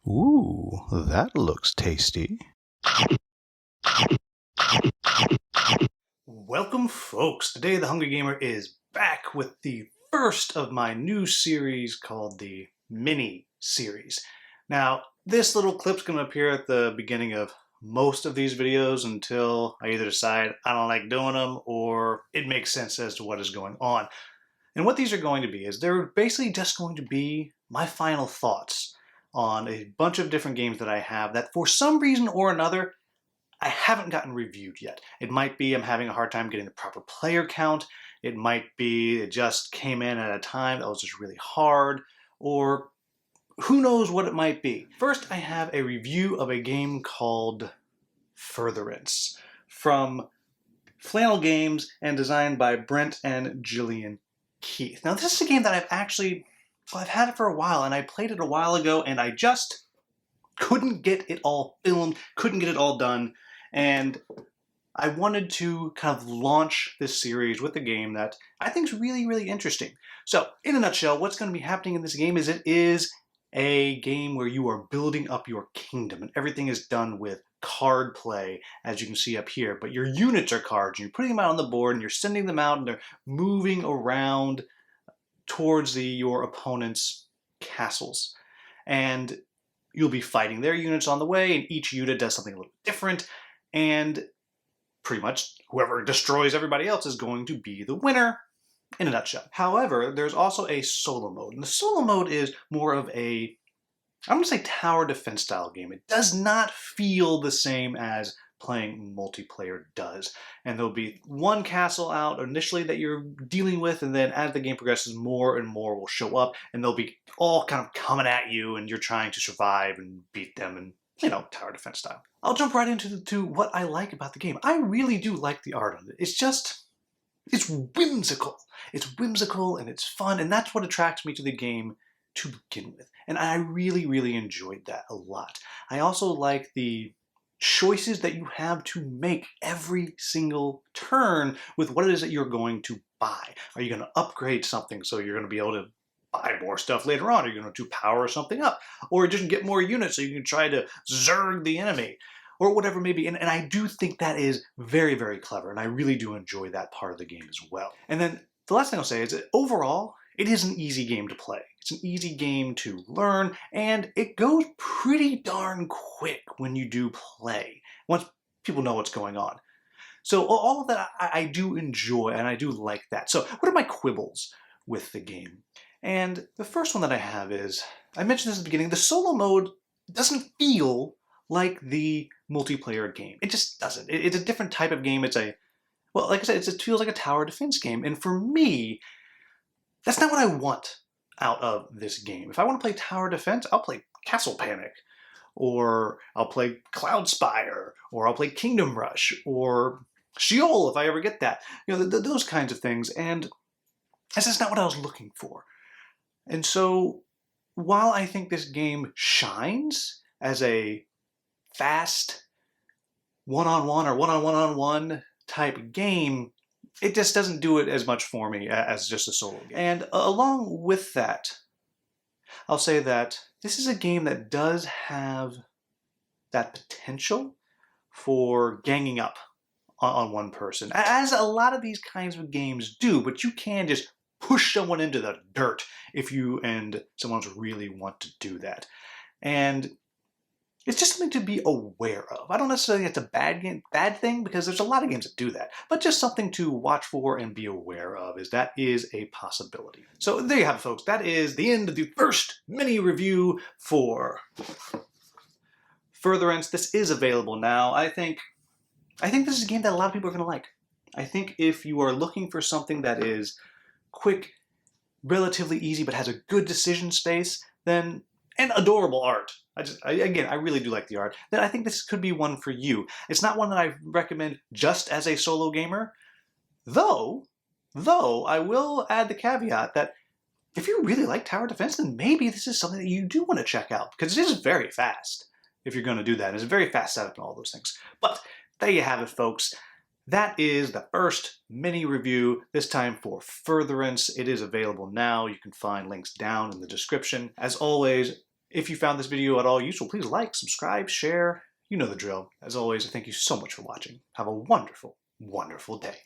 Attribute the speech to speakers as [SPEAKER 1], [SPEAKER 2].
[SPEAKER 1] Ooh, that looks tasty. Welcome, folks. Today, the Hungry Gamer is back with the first of my new series called the Mini Series. Now, this little clip's going to appear at the beginning of most of these videos until I either decide I don't like doing them or it makes sense as to what is going on. And what these are going to be is they're basically just going to be my final thoughts on a bunch of different games that I have that for some reason or another I haven't gotten reviewed yet. It might be I'm having a hard time getting the proper player count. It might be it just came in at a time that was just really hard, or who knows what it might be. First, I have a review of a game called Furtherance from Flannel Games and designed by Brent and Jillian Keith. Now, this is a game that I've had it for a while, and I played it a while ago, and I just couldn't get it all filmed, couldn't get it all done, and I wanted to kind of launch this series with a game that I think is really, really interesting. So, in a nutshell, what's going to be happening in this game is it is a game where you are building up your kingdom, and everything is done with card play, as you can see up here. But your units are cards, and you're putting them out on the board, and you're sending them out, and they're moving around towards your opponent's castles. And you'll be fighting their units on the way, and each unit does something a little different, and pretty much whoever destroys everybody else is going to be the winner, in a nutshell. However, there's also a solo mode, and the solo mode is more of a, I'm going to say, tower defense style game. It does not feel the same as playing multiplayer does. And there'll be one castle out initially that you're dealing with, and then as the game progresses, more and more will show up, and they'll be all kind of coming at you, and you're trying to survive and beat them, and, you know, tower defense style. I'll jump right into what I like about the game. I really do like the art on it. It's whimsical. It's whimsical and it's fun, and that's what attracts me to the game to begin with. And I really, really enjoyed that a lot. I also like the choices that you have to make every single turn with what it is that you're going to buy. Are you going to upgrade something so you're going to be able to buy more stuff later on? Are you going to power something up? Or just get more units so you can try to zerg the enemy? Or whatever it may be. And I do think that is very, very clever, and I really do enjoy that part of the game as well. And then the last thing I'll say is that overall, it is an easy game to play. It's an easy game to learn, and it goes pretty darn quick when you do play, once people know what's going on. So all of that I do enjoy, and I do like that. So what are my quibbles with the game? And the first one that I have is, I mentioned this at the beginning, the solo mode doesn't feel like the multiplayer game. It just doesn't. It's a different type of game. Well, like I said, it feels like a tower defense game. And for me, that's not what I want out of this game. If I want to play tower defense, I'll play Castle Panic, or I'll play Cloud Spire, or I'll play Kingdom Rush, or Sheol if I ever get that. You know, those kinds of things. And that's just not what I was looking for. And so while I think this game shines as a fast one-on-one or one-on-one-on-one type game, it just doesn't do it as much for me as just a solo game. And along with that, I'll say that this is a game that does have that potential for ganging up on one person, as a lot of these kinds of games do, but you can just push someone into the dirt if you and someone else really want to do that. And it's just something to be aware of. I don't necessarily think it's a bad thing, because there's a lot of games that do that, but just something to watch for and be aware of, is that is a possibility. So there you have it, folks. That is the end of the first mini review for Furtherance. This is available now. I think this is a game that a lot of people are going to like. I think if you are looking for something that is quick, relatively easy, but has a good decision space, then, and adorable art. I really do like the art. Then I think this could be one for you. It's not one that I recommend just as a solo gamer, though I will add the caveat that if you really like tower defense, then maybe this is something that you do want to check out, because it is very fast if you're going to do that. It's a very fast setup and all those things. But there you have it, folks. That is the first mini review, this time for Furtherance. It is available now. You can find links down in the description. As always, If you found this video at all useful, please like, subscribe, share. You know the drill. As always, thank you so much for watching. Have a wonderful, wonderful day.